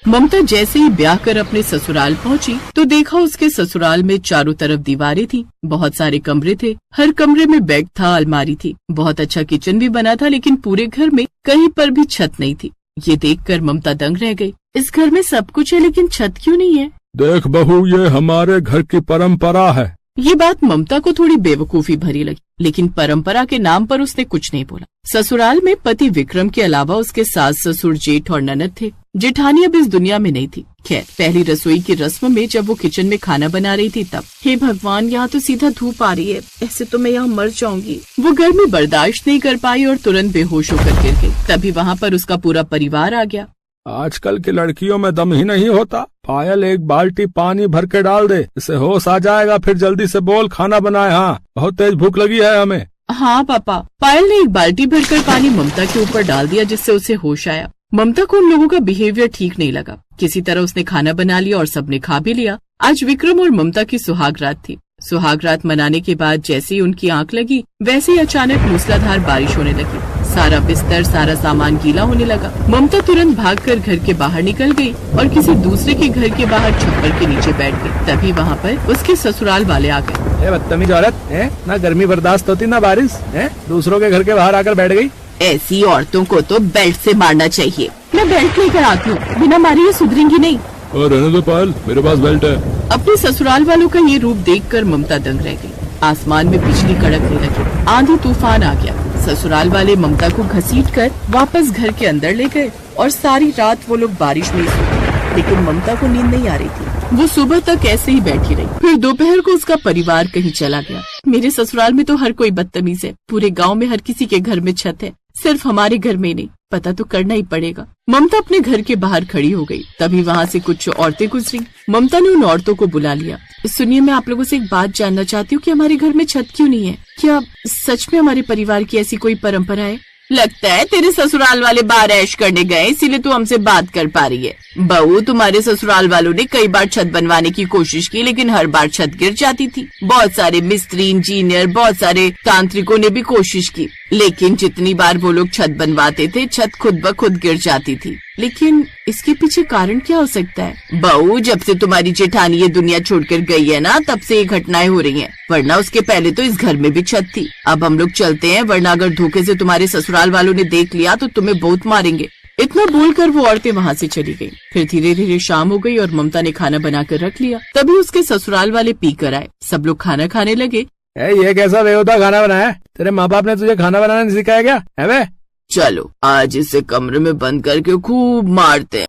ममता जैसे ही ब्याह कर अपने ससुराल पहुंची तो देखा उसके ससुराल में चारों तरफ दीवारें थी, बहुत सारे कमरे थे, हर कमरे में बेड था, अलमारी थी, बहुत अच्छा किचन भी बना था, लेकिन पूरे घर में कहीं पर भी छत नहीं थी। ये देखकर ममता दंग रह गई। इस घर में सब कुछ है लेकिन छत क्यों नहीं है? देख बहू, ये हमारे घर की परंपरा है। ये बात ममता को थोड़ी बेवकूफी भरी लगी, लेकिन परंपरा के नाम पर उसने कुछ नहीं बोला। ससुराल में पति विक्रम के अलावा उसके सास ससुर जेठ और ननद थे। जेठानी अब इस दुनिया में नहीं थी। खैर, पहली रसोई की रस्म में जब वो किचन में खाना बना रही थी तब, हे भगवान, यहाँ तो सीधा धूप आ रही है, ऐसे तो मैं यहाँ मर जाऊंगी। वो गर्मी बर्दाश्त नहीं कर पाई और तुरंत बेहोश होकर गिर गई। तभी वहाँ पर उसका पूरा परिवार आ गया। आजकल की लड़कियों में दम ही नहीं होता। पायल, एक बाल्टी पानी भर के डाल दे, इससे होश आ जाएगा, फिर जल्दी से बोल खाना बनाए। हाँ, बहुत तेज भूख लगी है हमें। हाँ पापा। पायल ने एक बाल्टी भरकर पानी ममता के ऊपर डाल दिया, जिससे उसे होश आया। ममता को उन लोगों का बिहेवियर ठीक नहीं लगा। किसी तरह उसने खाना बना लिया और सबने खा भी लिया। आज विक्रम और ममता की सुहाग रात थी। सुहाग रात मनाने के बाद जैसे ही उनकी आंख लगी, वैसे ही अचानक मूसलाधार बारिश होने लगी। सारा बिस्तर, सारा सामान गीला होने लगा। ममता तुरंत भागकर घर के बाहर निकल गई और किसी दूसरे के घर के बाहर छप्पर के नीचे बैठ गई। तभी वहाँ पर उसके ससुराल वाले आ गए। बदतमीज औरत है, ना गर्मी बर्दाश्त होती ना बारिश है, दूसरों के घर के बाहर आकर बैठ गई। ऐसी औरतों को तो बेल्ट से मारना चाहिए। मैं बेल्ट लेकर आती हूँ, बिना मारे ये सुधरेंगी नहीं। रहने दो पायल, मेरे पास बेल्ट है। अपने ससुराल वालों का ये रूप देखकर ममता दंग रह गई। आसमान में बिजली कड़कने लगी, आंधी तूफान आ गया। ससुराल वाले ममता को घसीटकर वापस घर के अंदर ले गए और सारी रात वो लोग बारिश में सोए। लेकिन ममता को नींद नहीं आ रही थी। वो सुबह तक ऐसे ही बैठी रही। फिर दोपहर को उसका परिवार कहीं चला गया। मेरे ससुराल में तो हर कोई बदतमीज है। पूरे गांव में हर किसी के घर में छत है, सिर्फ हमारे घर में नहीं। पता तो करना ही पड़ेगा। ममता अपने घर के बाहर खड़ी हो गई। तभी वहाँ से कुछ औरतें गुजरी। ममता ने उन औरतों को बुला लिया। सुनिए, मैं आप लोगों से एक बात जानना चाहती हूँ कि हमारे घर में छत क्यों नहीं है? क्या सच में हमारे परिवार की ऐसी कोई परंपरा है? लगता है तेरे ससुराल वाले बाहर ऐश करने गए, इसीलिए तू हमसे बात कर पा रही है। बहू, तुम्हारे ससुराल वालों ने कई बार छत बनवाने की कोशिश की, लेकिन हर बार छत गिर जाती थी। बहुत सारे मिस्त्री, इंजीनियर, बहुत सारे तांत्रिकों ने भी कोशिश की, लेकिन जितनी बार वो लोग छत बनवाते थे, छत खुद ब खुद गिर जाती थी। लेकिन इसके पीछे कारण क्या हो सकता है? बहू, जब से तुम्हारी जेठानी ये दुनिया छोड़कर गई है ना, तब से ये घटनाएं हो रही हैं। वरना उसके पहले तो इस घर में भी छत थी। अब हम लोग चलते हैं, वरना अगर धोखे से तुम्हारे ससुराल वालों ने देख लिया तो तुम्हें बहुत मारेंगे। इतना बोलकर वो औरतें वहाँ से चली गयी। फिर धीरे धीरे शाम हो गई और ममता ने खाना बनाकर रख लिया। तभी उसके ससुराल वाले पी कर आए। सब लोग खाना खाने लगे। ये कैसा बेहुदा खाना बनाया? तेरे माँ बाप ने तुझे खाना बनाना नहीं सिखाया क्या? है बे? चलो आज इसे कमरे में बंद करके खूब मारते हैं।